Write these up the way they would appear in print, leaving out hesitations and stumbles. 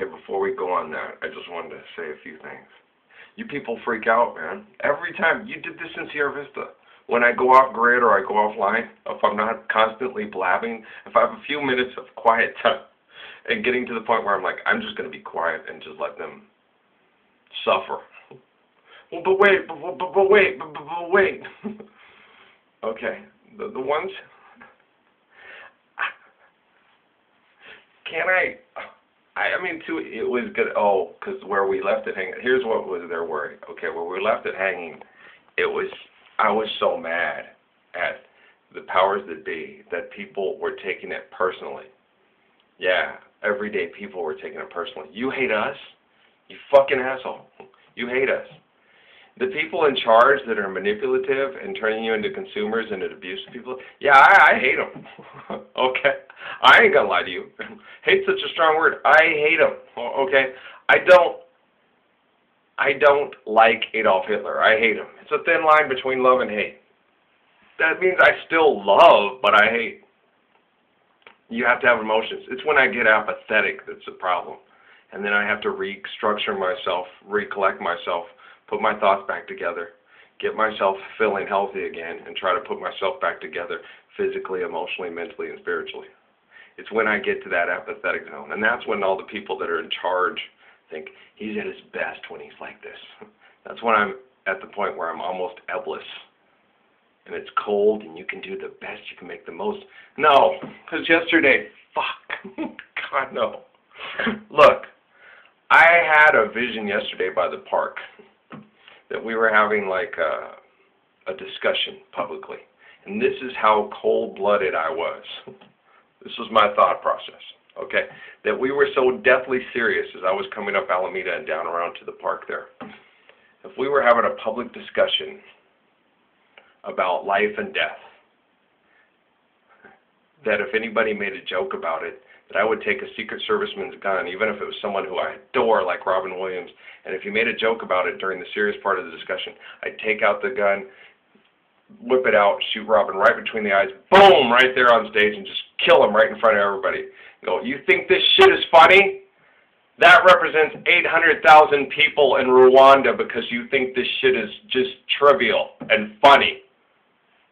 Hey, before we go on that, I just wanted to say a few things. You people freak out, man. Every time. You did this in Sierra Vista. When I go off grid or I go offline, if I'm not constantly blabbing, if I have a few minutes of quiet time and getting to the point where I'm like, I'm just going to be quiet and just let them suffer. Well, but wait. Okay, the ones, can I mean, too, it was good, because where we left it hanging, here's what was their worry. Okay, where we left it hanging, I was so mad at the powers that be that people were taking it personally. Yeah, everyday people were taking it personally. You hate us? You fucking asshole. You hate us. The people in charge that are manipulative and turning you into consumers and abusive people, yeah, I hate them. Okay? I ain't gonna lie to you. Hate's such a strong word. I hate them. Okay? I don't like Adolf Hitler. I hate him. It's a thin line between love and hate. That means I still love, but I hate. You have to have emotions. It's when I get apathetic that's the problem. And then I have to restructure myself, recollect myself, put my thoughts back together, get myself feeling healthy again, and try to put myself back together physically, emotionally, mentally, and spiritually. It's when I get to that apathetic zone. And that's when all the people that are in charge think he's at his best when he's like this. That's when I'm at the point where I'm almost helpless. And it's cold, and you can do the best, you can make the most. No, because yesterday, fuck, God, no. Look, I had a vision yesterday by the park that we were having like a discussion publicly. And this is how cold-blooded I was. This was my thought process, okay? That we were so deathly serious as I was coming up Alameda and down around to the park there. If we were having a public discussion about life and death, that if anybody made a joke about it, that I would take a Secret Serviceman's gun, even if it was someone who I adore, like Robin Williams, and if you made a joke about it during the serious part of the discussion, I'd take out the gun, whip it out, shoot Robin right between the eyes, boom, right there on stage, and just kill him right in front of everybody. Go, you think this shit is funny? That represents 800,000 people in Rwanda because you think this shit is just trivial and funny.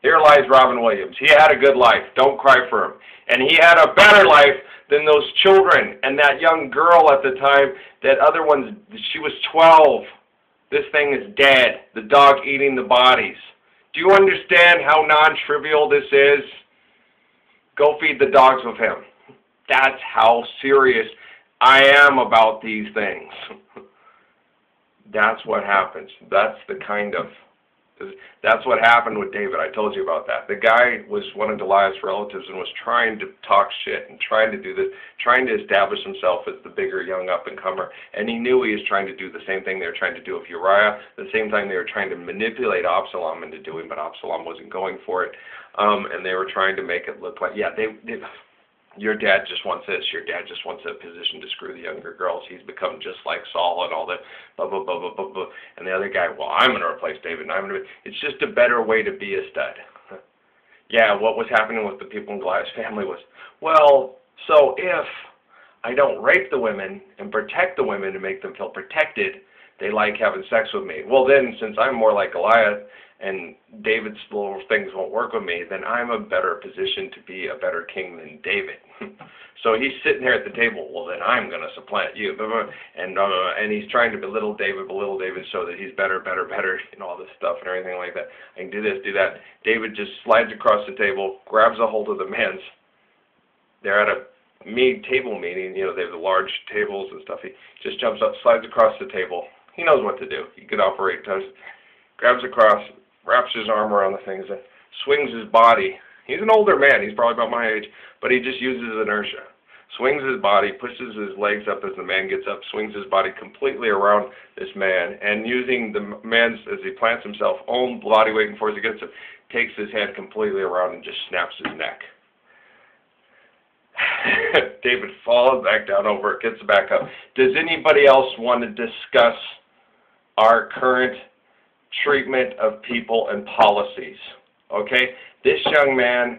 Here lies Robin Williams. He had a good life. Don't cry for him. And he had a better life than those children and that young girl at the time. That other one, she was 12. This thing is dead. The dog eating the bodies. Do you understand how non-trivial this is? Go feed the dogs with him. That's how serious I am about these things. That's what happens. That's what happened with David. I told you about that. The guy was one of Goliath's relatives and was trying to talk shit and trying to do this, trying to establish himself as the bigger young up-and-comer. And he knew he was trying to do the same thing they were trying to do with Uriah, the same time they were trying to manipulate Absalom into doing, but Absalom wasn't going for it. And they were trying to make it look like, yeah, your dad just wants this. Your dad just wants a position to screw the younger girls. He's become just like Saul and all that, blah, blah, blah, blah, blah, blah. And the other guy, well, I'm going to replace David. And it's just a better way to be a stud. Yeah, what was happening with the people in Goliath's family was, well, so if I don't rape the women and protect the women and make them feel protected, they like having sex with me. Well, then, since I'm more like Goliath, and David's little things won't work with me, then I'm a better position to be a better king than David. So he's sitting there at the table, well, then I'm going to supplant you. And he's trying to belittle David so that he's better, and all this stuff and everything like that. I can do this, do that. David just slides across the table, grabs a hold of the men's. They're at a table meeting, they have the large tables and stuff. He just jumps up, slides across the table. He knows what to do. He could operate, grabs across, wraps his arm around the things, and swings his body. He's an older man. He's probably about my age, but he just uses inertia. Swings his body, pushes his legs up as the man gets up, swings his body completely around this man, and using the man's, as he plants himself, own body weight and force against him, takes his head completely around and just snaps his neck. David falls back down over it, gets back up. Does anybody else want to discuss our current treatment of people and policies? Okay? This young man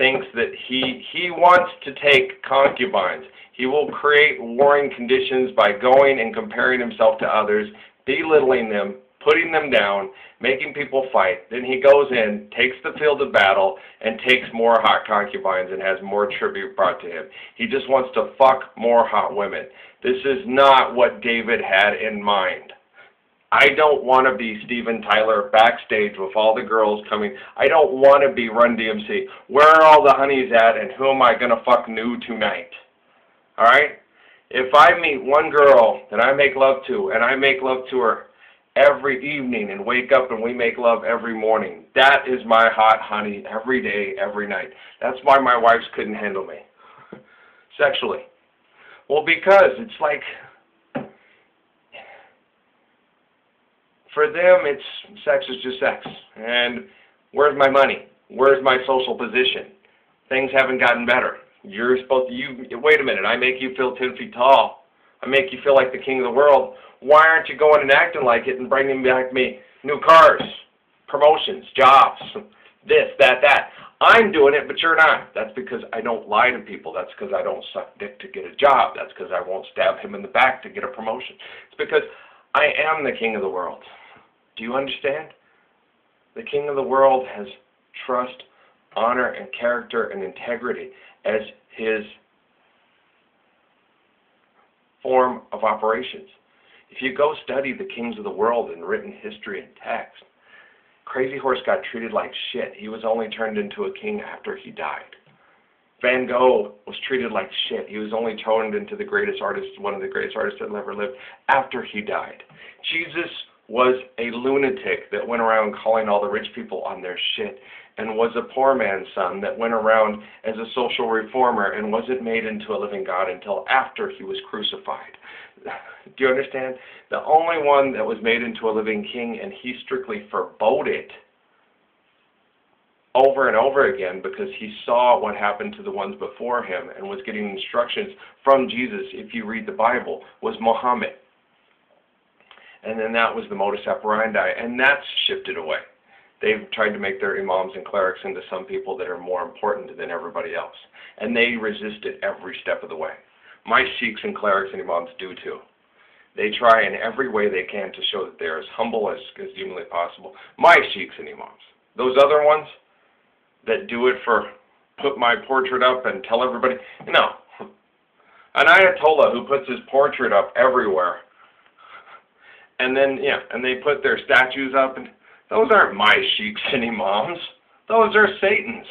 thinks that he wants to take concubines. He will create warring conditions by going and comparing himself to others, belittling them, putting them down, making people fight. Then he goes in, takes the field of battle, and takes more hot concubines and has more tribute brought to him. He just wants to fuck more hot women. This is not what David had in mind. I don't want to be Steven Tyler backstage with all the girls coming. I don't want to be Run DMC. Where are all the honeys at, and who am I going to fuck new tonight? All right? If I meet one girl that I make love to, and I make love to her every evening and wake up and we make love every morning, that is my hot honey every day, every night. That's why my wives couldn't handle me sexually. Well, because it's like, for them, sex is just sex. And where's my money? Where's my social position? Things haven't gotten better. You're supposed to, wait a minute, I make you feel 10 feet tall. I make you feel like the king of the world. Why aren't you going and acting like it and bringing back me new cars, promotions, jobs, this, that? I'm doing it, but you're not. That's because I don't lie to people. That's because I don't suck dick to get a job. That's because I won't stab him in the back to get a promotion. It's because I am the king of the world. Do you understand? The king of the world has trust, honor, and character and integrity as his form of operations. If you go study the kings of the world in written history and text, Crazy Horse got treated like shit. He was only turned into a king after he died. Van Gogh was treated like shit. He was only turned into the greatest artist, one of the greatest artists that ever lived, after he died. Jesus was a lunatic that went around calling all the rich people on their shit, and was a poor man's son that went around as a social reformer and wasn't made into a living God until after he was crucified. Do you understand? The only one that was made into a living king, and he strictly forbade it over and over again because he saw what happened to the ones before him and was getting instructions from Jesus, if you read the Bible, was Muhammad. And then that was the modus operandi, and that's shifted away. They've tried to make their imams and clerics into some people that are more important than everybody else. And they resist it every step of the way. My sheikhs and clerics and imams do too. They try in every way they can to show that they're as humble as humanly possible. My sheikhs and imams. Those other ones that do it for put my portrait up and tell everybody, no. An Ayatollah who puts his portrait up everywhere, and then, and they put their statues up, and those aren't my sheikhs and imams. Those are Satan's.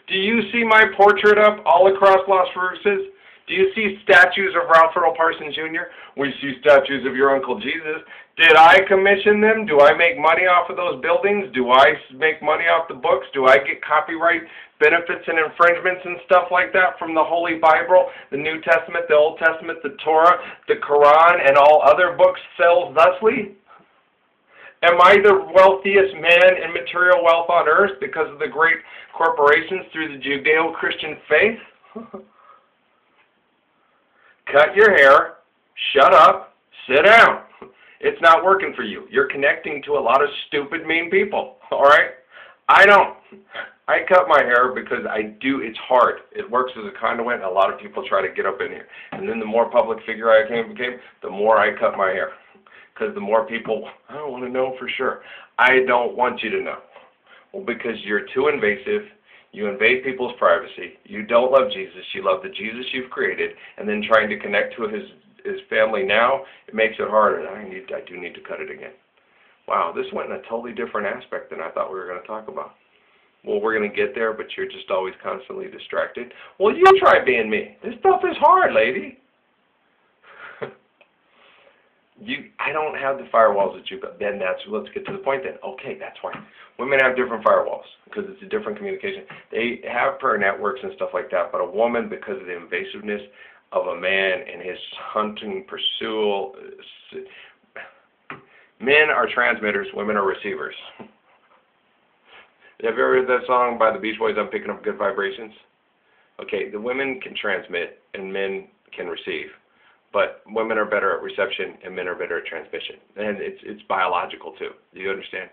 Do you see my portrait up all across Las Cruces? Do you see statues of Ralph Earl Parsons Jr.? We see statues of your Uncle Jesus. Did I commission them? Do I make money off of those buildings? Do I make money off the books? Do I get copyright benefits and infringements and stuff like that from the Holy Bible, the New Testament, the Old Testament, the Torah, the Quran, and all other books sells thusly? Am I the wealthiest man in material wealth on earth because of the great corporations through the Judeo-Christian faith? Cut your hair, shut up, sit down. It's not working for you. You're connecting to a lot of stupid, mean people, all right? I don't. I cut my hair because it's hard. It works as a conduit, and a lot of people try to get up in here. And then the more public figure I became, the more I cut my hair. Because the more people, I don't want to know for sure. I don't want you to know. Well, because you're too invasive. You invade people's privacy. You don't love Jesus. You love the Jesus you've created. And then trying to connect to his family now, it makes it harder. I do need to cut it again. Wow, this went in a totally different aspect than I thought we were going to talk about. Well, we're going to get there, but you're just always constantly distracted. Well, you try being me. This stuff is hard, lady. I don't have the firewalls that you've got. Then let's get to the point then. Okay, that's why. Women have different firewalls because it's a different communication. They have prayer networks and stuff like that, but a woman, because of the invasiveness of a man and his hunting pursuit, men are transmitters, women are receivers. Have you ever heard that song by the Beach Boys, I'm Picking Up Good Vibrations? Okay, the women can transmit and men can receive. But women are better at reception and men are better at transmission. And it's biological too. Do you understand?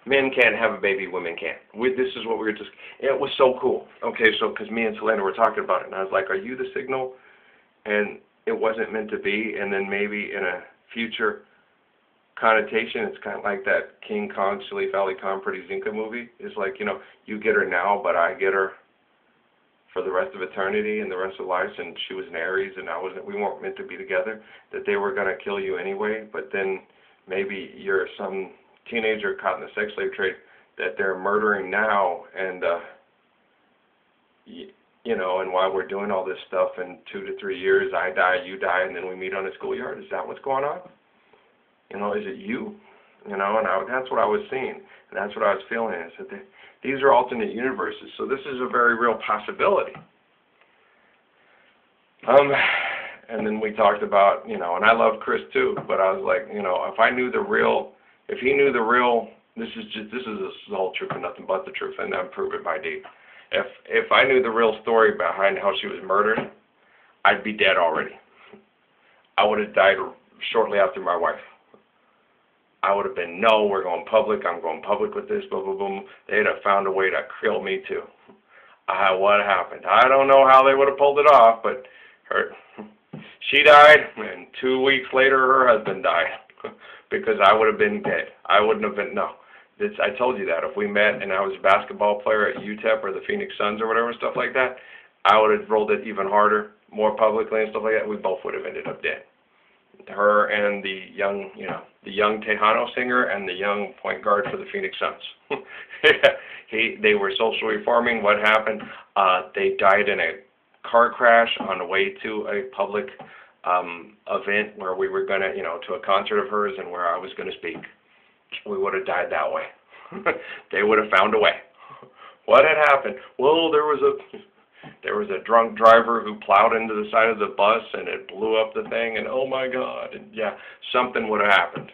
Men can't have a baby, women can. This is what we were just, it was so cool. Okay, so because me and Selena were talking about it, and I was like, are you the signal? And it wasn't meant to be, and then maybe in a future connotation, it's kind of like that King Kong, Silly Valley Kong, Pretty Zinka movie. It's like, you know, you get her now, but I get her for the rest of eternity and the rest of life, and she was an Aries, and we weren't meant to be together, that they were going to kill you anyway, but then maybe you're some teenager caught in the sex slave trade that they're murdering now, and you know, and while we're doing all this stuff, in 2 to 3 years, I die, you die, and then we meet on the schoolyard. Is that what's going on? You know, is it you? You know, and that's what I was seeing, and that's what I was feeling, is that these are alternate universes, so this is a very real possibility. And then we talked about, you know, and I love Chris too, but I was like, you know, if he knew the real, this is the whole truth and nothing but the truth, and I'm prove it by deed. If I knew the real story behind how she was murdered, I'd be dead already. I would have died shortly after my wife. I would have been, no, we're going public, I'm going public with this, boom, boom, boom. They'd have found a way to kill me too. What happened? I don't know how they would have pulled it off, but she died, and 2 weeks later her husband died because I would have been dead. I wouldn't have been, no. I told you that. If we met and I was a basketball player at UTEP or the Phoenix Suns or whatever, stuff like that, I would have rolled it even harder, more publicly and stuff like that. We both would have ended up dead. Her and the young, you know, the young Tejano singer and the young point guard for the Phoenix Suns. They were social reforming. What happened? They died in a car crash on the way to a public event where we were going to, you know, to a concert of hers and where I was going to speak. We would have died that way. They would have found a way. What had happened? Well, there was a drunk driver who plowed into the side of the bus and it blew up the thing, and oh my God, and yeah, something would have happened.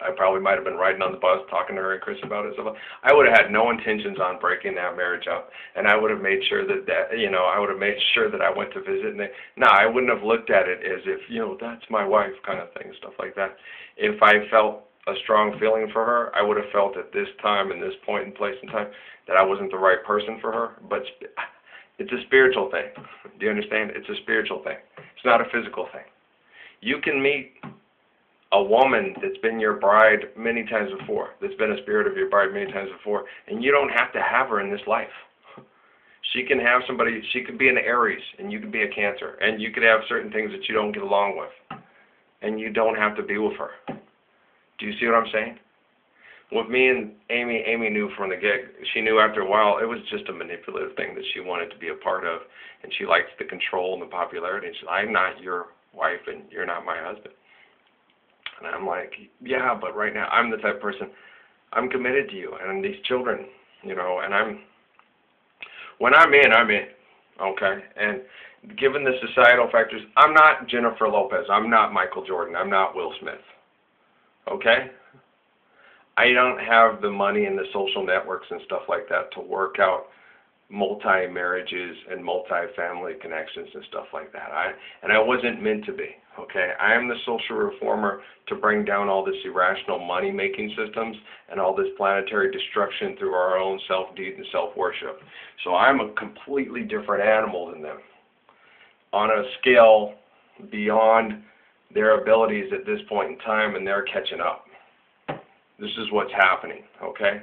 I probably might have been riding on the bus talking to her and Chris about it. I would have had no intentions on breaking that marriage up, and I would have made sure that you know, I would have made sure that I went to visit. And I wouldn't have looked at it as if, you know, that's my wife kind of thing, stuff like that. If I felt a strong feeling for her, I would have felt at this time and this point in place in time that I wasn't the right person for her. But it's a spiritual thing. Do you understand? It's a spiritual thing. It's not a physical thing. You can meet a woman that's been your bride many times before, that's been a spirit of your bride many times before, and you don't have to have her in this life. She can have somebody, she could be an Aries, and you could be a Cancer, and you could have certain things that you don't get along with, and you don't have to be with her. Do you see what I'm saying? With me and Amy knew from the get. She knew after a while it was just a manipulative thing that she wanted to be a part of, and she likes the control and the popularity. And she's like, I'm not your wife, and you're not my husband. And I'm like, yeah, but right now I'm the type of person, I'm committed to you and these children, you know, and when I'm in, okay? And given the societal factors, I'm not Jennifer Lopez, I'm not Michael Jordan, I'm not Will Smith, okay? I don't have the money and the social networks and stuff like that to work out multi-marriages and multi-family connections and stuff like that. I wasn't meant to be, okay? I am the social reformer to bring down all this irrational money-making systems and all this planetary destruction through our own self-deed and self-worship. So I'm a completely different animal than them on a scale beyond their abilities at this point in time, and they're catching up. This is what's happening, okay?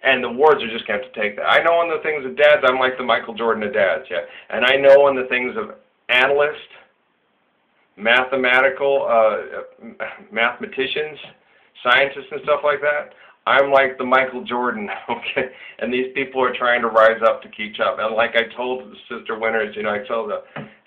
And the wards are just going to have to take that. I know on the things of dads, I'm like the Michael Jordan of dads, yeah. And I know on the things of analysts, mathematicians, scientists and stuff like that, I'm like the Michael Jordan, okay? And these people are trying to rise up to keep up. And like I told Sister Winters, you know, I told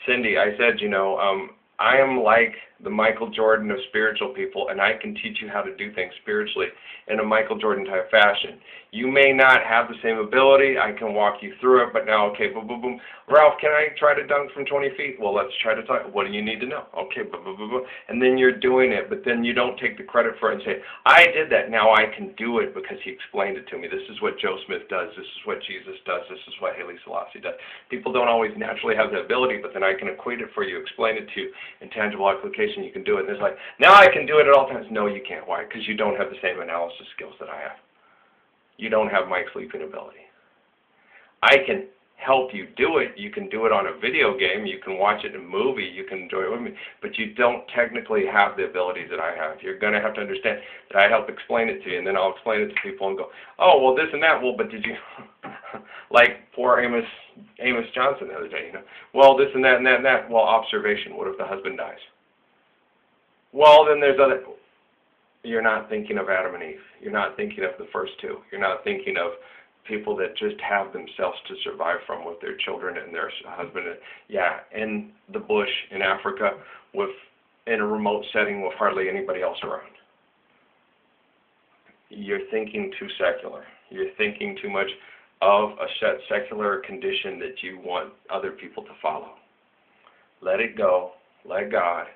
Cindy, I said, you know, I am like the Michael Jordan of spiritual people, and I can teach you how to do things spiritually in a Michael Jordan type fashion. You may not have the same ability. I can walk you through it, but now, okay, boom, boom, boom. Ralph, can I try to dunk from 20 feet? Well, let's try to talk. What do you need to know? Okay, boom, boom, boom, boom. And then you're doing it, but then you don't take the credit for it and say, I did that. Now I can do it because he explained it to me. This is what Joe Smith does. This is what Jesus does. This is what Haile Selassie does. People don't always naturally have the ability, but then I can equate it for you, explain it to you in tangible application. observation, you can do it. And it's like, now I can do it at all times. No, you can't. Why? Because you don't have the same analysis skills that I have. You don't have my sleeping ability. I can help you do it. You can do it on a video game. You can watch it in a movie. You can enjoy it with me. But you don't technically have the abilities that I have. You're going to have to understand that I help explain it to you, and then I'll explain it to people and go, oh, well, this and that. Well, but did you, like poor Amos Johnson the other day, well, this and that and that and that. Well, observation. What if the husband dies? Well, then there's other. You're not thinking of Adam and Eve. You're not thinking of the first two. You're not thinking of people that just have themselves to survive from with their children and their husband. Yeah, in the bush in Africa, in a remote setting with hardly anybody else around. You're thinking too secular. You're thinking too much of a set secular condition that you want other people to follow. Let it go. Let God.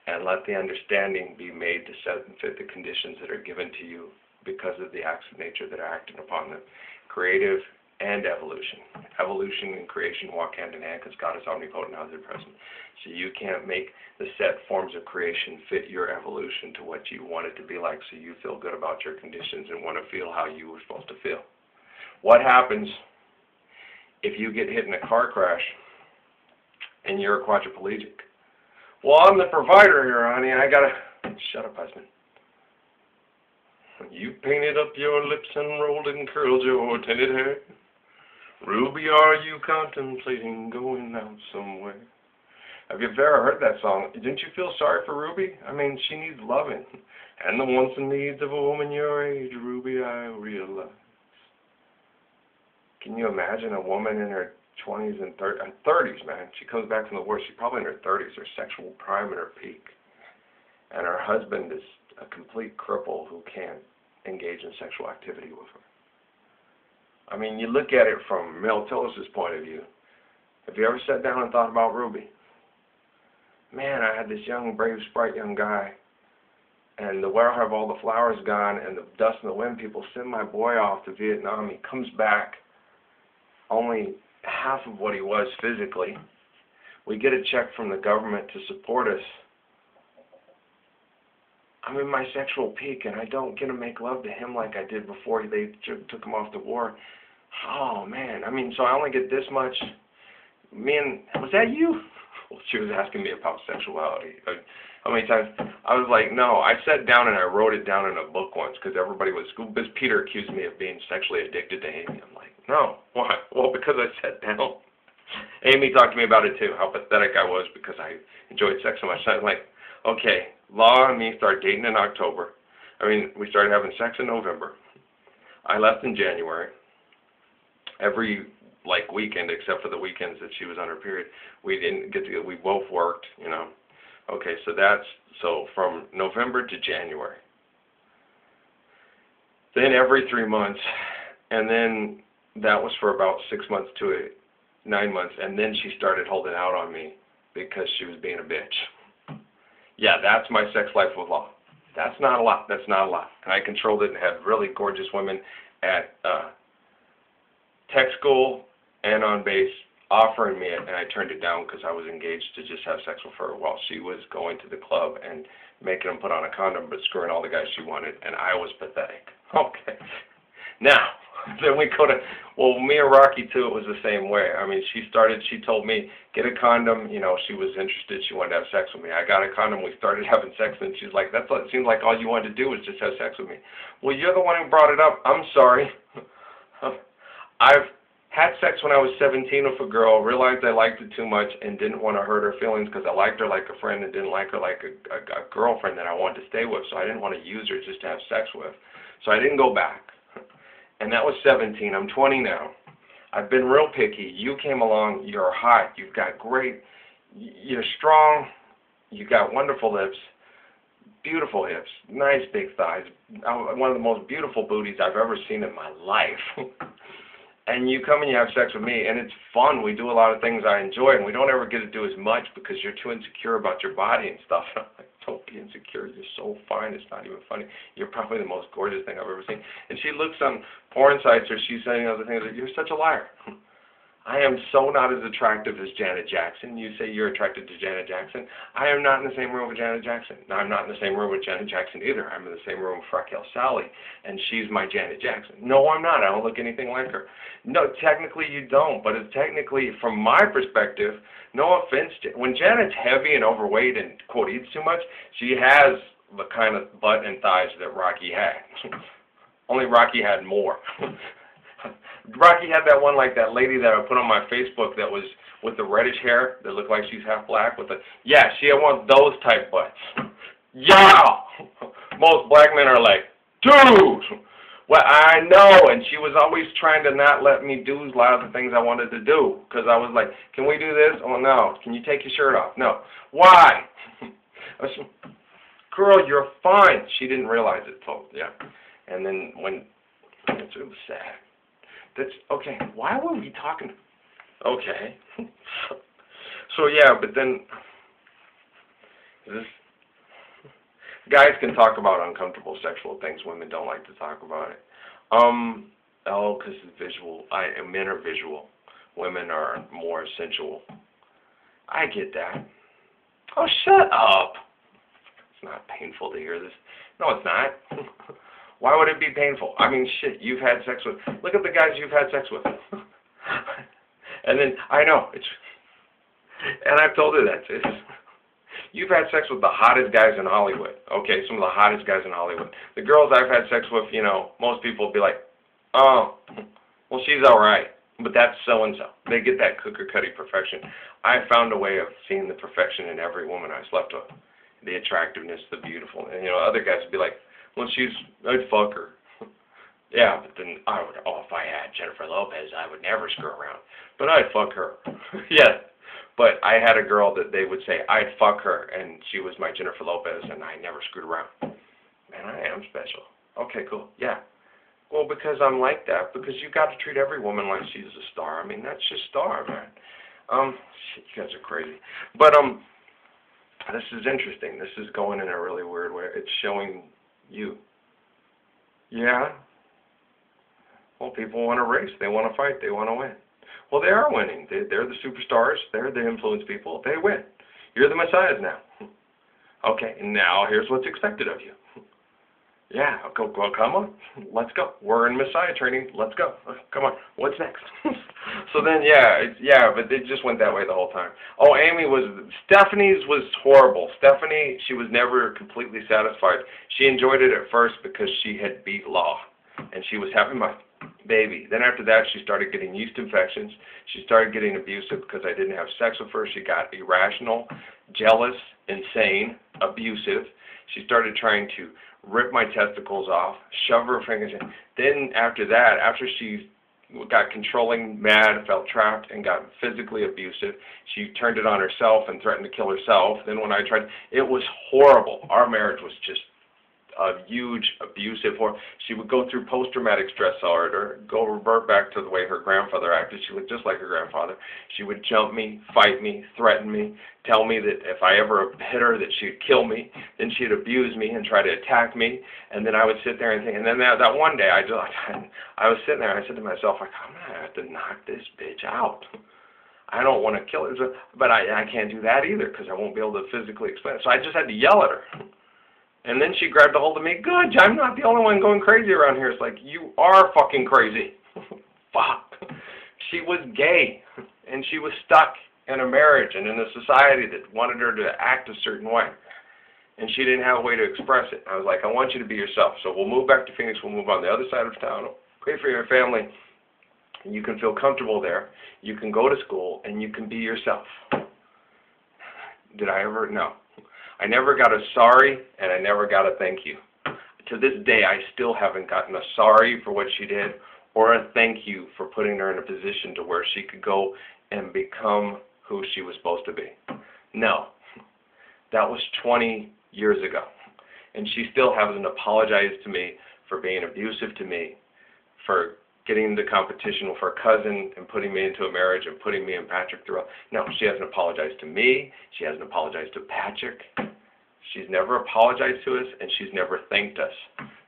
And let the understanding be made to set and fit the conditions that are given to you because of the acts of nature that are acting upon them. Creative and evolution. Evolution and creation walk hand in hand because God is omnipotent, omnipresent. So you can't make the set forms of creation fit your evolution to what you want it to be like, so you feel good about your conditions and want to feel how you were supposed to feel. What happens if you get hit in a car crash and you're a quadriplegic? Well, I'm the provider here, honey, and I gotta... Shut up, husband. You painted up your lips and rolled and curled your tinted hair. Ruby, are you contemplating going out somewhere? Have you ever heard that song? Didn't you feel sorry for Ruby? I mean, she needs loving. And the wants and needs of a woman your age, Ruby, I realize. Can you imagine a woman in her 20s and 30s, man? She comes back from the war. She's probably in her 30s, her sexual prime and her peak. And her husband is a complete cripple who can't engage in sexual activity with her. I mean, you look at it from Mel Tillis' point of view. Have you ever sat down and thought about Ruby? Man, I had this young, brave, sprite young guy, and where have all the flowers gone and the dust and the wind? People send my boy off to Vietnam. He comes back only half of what he was physically. We get a check from the government to support us. I'm in my sexual peak, and I don't get to make love to him like I did before they took him off to war. Oh, man. I mean, so I only get this much. Was that you? Well, she was asking me about sexuality. How many times? I was like, no. I sat down and I wrote it down in a book once because everybody was, because Peter accused me of being sexually addicted to Amy. I'm like, no. Why? Well, because I sat down. Amy talked to me about it too, how pathetic I was because I enjoyed sex so much. So I'm like, okay, Law and me started dating in October. We started having sex in November. I left in January. Every weekend, except for the weekends that she was on her period, we didn't get together. We both worked, Okay, so from November to January. Then every 3 months, and then that was for about 6 months to 9 months, and then she started holding out on me because she was being a bitch. Yeah, that's my sex life with Law. That's not a lot. That's not a lot. And I controlled it and had really gorgeous women at tech school and on base offering me it, and I turned it down because I was engaged to just have sex with her while she was going to the club and making them put on a condom but screwing all the guys she wanted, and I was pathetic. Okay. Now, then we go to, me and Rocky too, it was the same way. She told me, get a condom, she was interested, she wanted to have sex with me. I got a condom, we started having sex, and she's like, it seems like all you wanted to do was just have sex with me. Well, you're the one who brought it up. I'm sorry. I've had sex when I was 17 with a girl, realized I liked it too much, and didn't want to hurt her feelings because I liked her like a friend and didn't like her like a girlfriend that I wanted to stay with, so I didn't want to use her just to have sex with. So I didn't go back. And that was 17. I'm 20 now. I've been real picky. You came along. You're hot. You've got you're strong. You got wonderful lips, beautiful hips, nice big thighs, one of the most beautiful booties I've ever seen in my life. And you come and you have sex with me, and it's fun. We do a lot of things I enjoy, and we don't ever get to do as much because you're too insecure about your body and stuff. And I'm like, don't be insecure. You're so fine. It's not even funny. You're probably the most gorgeous thing I've ever seen. And she looks on porn sites or she's saying other things like, you're such a liar. I am so not as attractive as Janet Jackson. You say you're attracted to Janet Jackson. I am not in the same room with Janet Jackson. No, I'm not in the same room with Janet Jackson either. I'm in the same room with Raquel Sally, and she's my Janet Jackson. No, I'm not. I don't look anything like her. No, technically you don't, but it's technically, from my perspective, no offense, when Janet's heavy and overweight and, quote, eats too much, she has the kind of butt and thighs that Rocky had. Only Rocky had more. Rocky had that one, like that lady that I put on my Facebook that was with the reddish hair that looked like she's half black with the, yeah, she had one of those type butts. Yeah! Most black men are like, dude! Well, I know, and she was always trying to not let me do a lot of the things I wanted to do, because I was like, can we do this? Oh, no. Can you take your shirt off? No. Why? I said, girl, you're fine. She didn't realize it, so, yeah. And then when, it was sad. That's, okay, why were we talking? Okay. So, yeah, but then, this, guys can talk about uncomfortable sexual things. Women don't like to talk about it. Oh, because it's visual. Men are visual. Women are more sensual. I get that. Oh, shut up. It's not painful to hear this. No, it's not. Why would it be painful? I mean, shit, you've had sex with. Look at the guys you've had sex with. And then, I know, and I've told her that. You've had sex with the hottest guys in Hollywood. Okay, some of the hottest guys in Hollywood. The girls I've had sex with, you know, most people will be like, oh, well, she's all right. But that's so-and-so. They get that cooker-cutty perfection. I found a way of seeing the perfection in every woman I slept with. The attractiveness, the beautiful. And, you know, other guys would be like, well, I'd fuck her. Yeah, but then if I had Jennifer Lopez, I would never screw around. But I'd fuck her. Yeah. But I had a girl that they would say, I'd fuck her, and she was my Jennifer Lopez, and I never screwed around. Man, I am special. Okay, cool. Yeah. Well, because I'm like that, because you got to treat every woman like she's a star. I mean, that's just star, man. Shit, you guys are crazy. But, this is interesting. This is going in a really weird way. It's showing you. Yeah. Well, people want to race. They want to fight. They want to win. Well, they are winning. They're the superstars. They're the influence people. They win. You're the messiahs now. Okay, now here's what's expected of you. Yeah, go, come on. Let's go. We're in messiah training. Let's go. Come on. What's next? So then, but it just went that way the whole time. Oh, Stephanie's was horrible. Stephanie, she was never completely satisfied. She enjoyed it at first because she had beat law, and she was having my baby. Then after that, she started getting yeast infections. She started getting abusive because I didn't have sex with her. She got irrational, jealous, insane, abusive. She started trying to rip my testicles off, shove her fingers in. Then after that, after she got controlling, mad, felt trapped, and got physically abusive, she turned it on herself and threatened to kill herself. Then when I tried, it was horrible. Our marriage was just a huge abusive horror. She would go through post-traumatic stress disorder, revert back to the way her grandfather acted. She looked just like her grandfather. She would jump me, fight me, threaten me, tell me that if I ever hit her that she'd kill me. Then she'd abuse me and try to attack me. And then I would sit there and think, and then that one day I was sitting there and I said to myself, like, I'm going to have to knock this bitch out. I don't want to kill her, but I can't do that either because I won't be able to physically explain it. So I just had to yell at her. And then she grabbed a hold of me. Good, I'm not the only one going crazy around here. It's like, you are fucking crazy. Fuck. She was gay, and she was stuck in a marriage and in a society that wanted her to act a certain way. And she didn't have a way to express it. I was like, I want you to be yourself. So we'll move back to Phoenix. We'll move on the other side of town. Pray for your family. You can feel comfortable there. You can go to school, and you can be yourself. Did I ever? No. I never got a sorry, and I never got a thank you. To this day, I still haven't gotten a sorry for what she did or a thank you for putting her in a position to where she could go and become who she was supposed to be. No. That was 20 years ago. And she still hasn't apologized to me for being abusive to me, for getting into competition with her cousin and putting me into a marriage and putting me and Patrick through. No, she hasn't apologized to me. She hasn't apologized to Patrick. She's never apologized to us, and she's never thanked us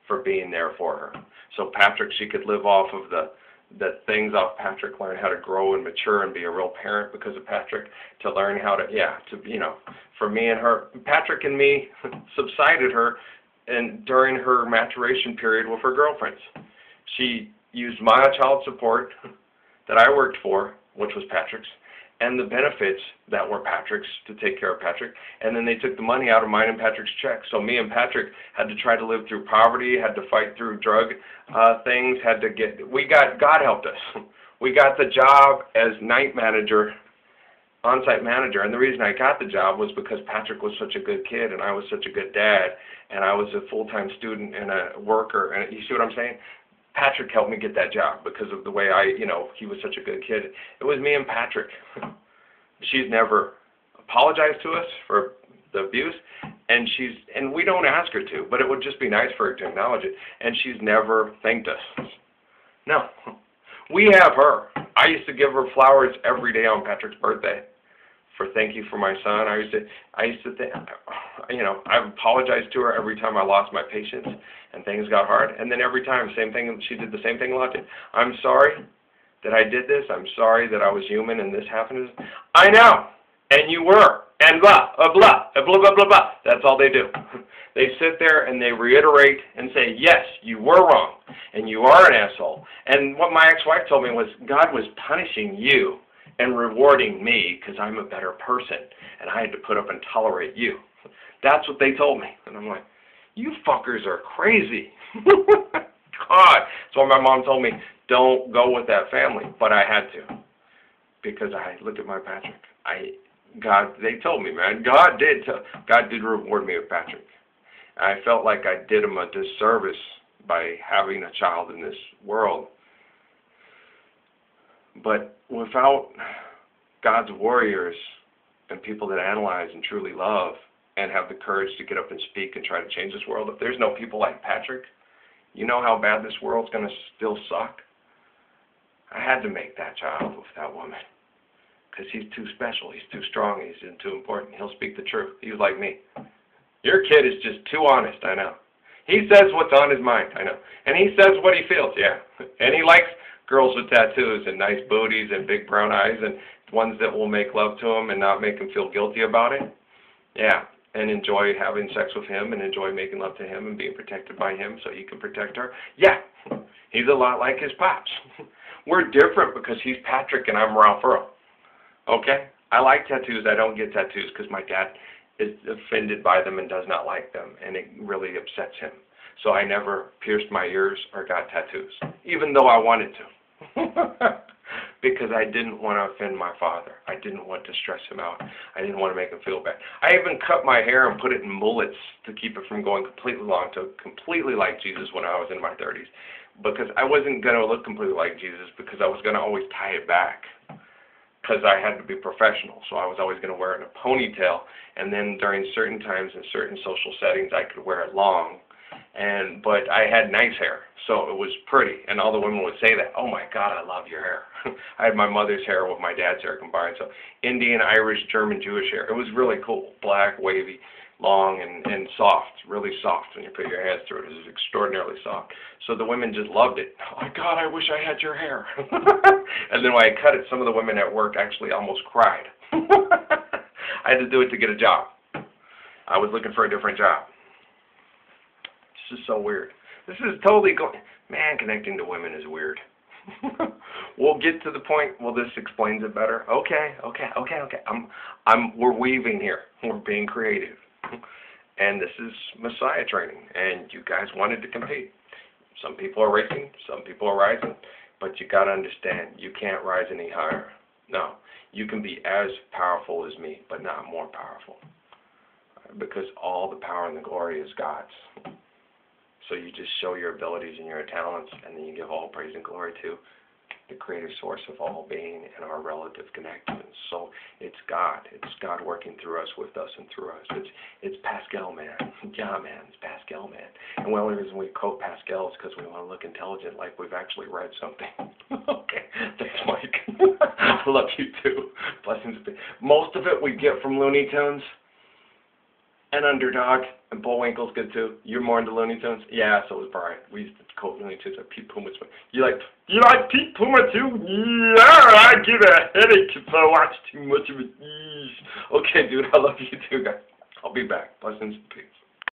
for being there for her. So Patrick, she could live off of that things off Patrick, learn how to grow and mature and be a real parent because of Patrick, to learn how to, for me and her, Patrick and me subsided her and during her maturation period with her girlfriends. She used my child support that I worked for, which was Patrick's, and the benefits that were Patrick's to take care of Patrick, and then they took the money out of mine and Patrick's check. So me and Patrick had to try to live through poverty, had to fight through drug things, God helped us. We got the job as night manager, on-site manager, and the reason I got the job was because Patrick was such a good kid, and I was such a good dad, and I was a full-time student and a worker, and you see what I'm saying? Patrick helped me get that job because of the way he was such a good kid. It was me and Patrick. She's never apologized to us for the abuse, and we don't ask her to, but it would just be nice for her to acknowledge it, and she's never thanked us. No. We have her. I used to give her flowers every day on Patrick's birthday for thank you for my son. I apologized to her every time I lost my patience and things got hard. And then every time, same thing, she did the same thing a lot. I'm sorry that I did this. I'm sorry that I was human and this happened. I know. And you were. And blah, blah, blah, blah, blah, blah, blah. That's all they do. They sit there and they reiterate and say, yes, you were wrong. And you are an asshole. And what my ex-wife told me was, God was punishing you and rewarding me because I'm a better person, and I had to put up and tolerate you. That's what they told me. And I'm like, you fuckers are crazy. God. That's why my mom told me, don't go with that family. But I had to, because I looked at my Patrick. They told me, man, God did reward me with Patrick. I felt like I did him a disservice by having a child in this world. But without God's warriors and people that analyze and truly love and have the courage to get up and speak and try to change this world, if there's no people like Patrick, you know how bad this world's going to still suck? I had to make that child with that woman because he's too special, he's too strong, he's too important. He'll speak the truth. He was like me. Your kid is just too honest, I know. He says what's on his mind, I know. And he says what he feels, yeah. And he likes girls with tattoos and nice booties and big brown eyes and ones that will make love to him and not make him feel guilty about it. Yeah, and enjoy having sex with him and enjoy making love to him and being protected by him so he can protect her. Yeah, he's a lot like his pops. We're different because he's Patrick and I'm Ralph Earl. Okay? I like tattoos. I don't get tattoos because my dad is offended by them and does not like them, and it really upsets him. So I never pierced my ears or got tattoos, even though I wanted to. Because I didn't want to offend my father. I didn't want to stress him out. I didn't want to make him feel bad. I even cut my hair and put it in mullets to keep it from going completely long, to completely like Jesus when I was in my 30s. Because I wasn't going to look completely like Jesus because I was going to always tie it back. Because I had to be professional, so I was always going to wear it in a ponytail. And then during certain times in certain social settings, I could wear it long. But I had nice hair, so it was pretty. And all the women would say that, oh my God, I love your hair. I had my mother's hair with my dad's hair combined. So Indian, Irish, German, Jewish hair. It was really cool. Black, wavy, long, and soft. Really soft when you put your hands through it. It was extraordinarily soft. So the women just loved it. Oh my God, I wish I had your hair. And then when I cut it, some of the women at work actually almost cried. I had to do it to get a job. I was looking for a different job. This is so weird. This is totally going... Man, connecting to women is weird. We'll get to the point. Well, this explains it better. Okay. We're weaving here. We're being creative. And this is Messiah training. And you guys wanted to compete. Some people are racing. Some people are rising. But you got to understand, you can't rise any higher. No. You can be as powerful as me, but not more powerful. Because all the power and the glory is God's. So you just show your abilities and your talents, and then you give all praise and glory to the creative source of all being and our relative connections. So it's God. It's God working through us, with us, and through us. It's Pascal, man. Yeah, man. It's Pascal, man. And the only reason we quote Pascal is because we want to look intelligent, like we've actually read something. Okay. Thanks, Mike. I love you, too. Blessings. Most of it we get from Looney Tunes and Underdog, And Bullwinkle's good too. You're more into Looney Tunes? Yeah, so was Brian. We used to quote Looney Tunes like Pete Puma. You like Pete Puma too? Yeah, I get a headache if I watch too much of it. Okay, dude, I love you too, guys. I'll be back. Blessings and peace.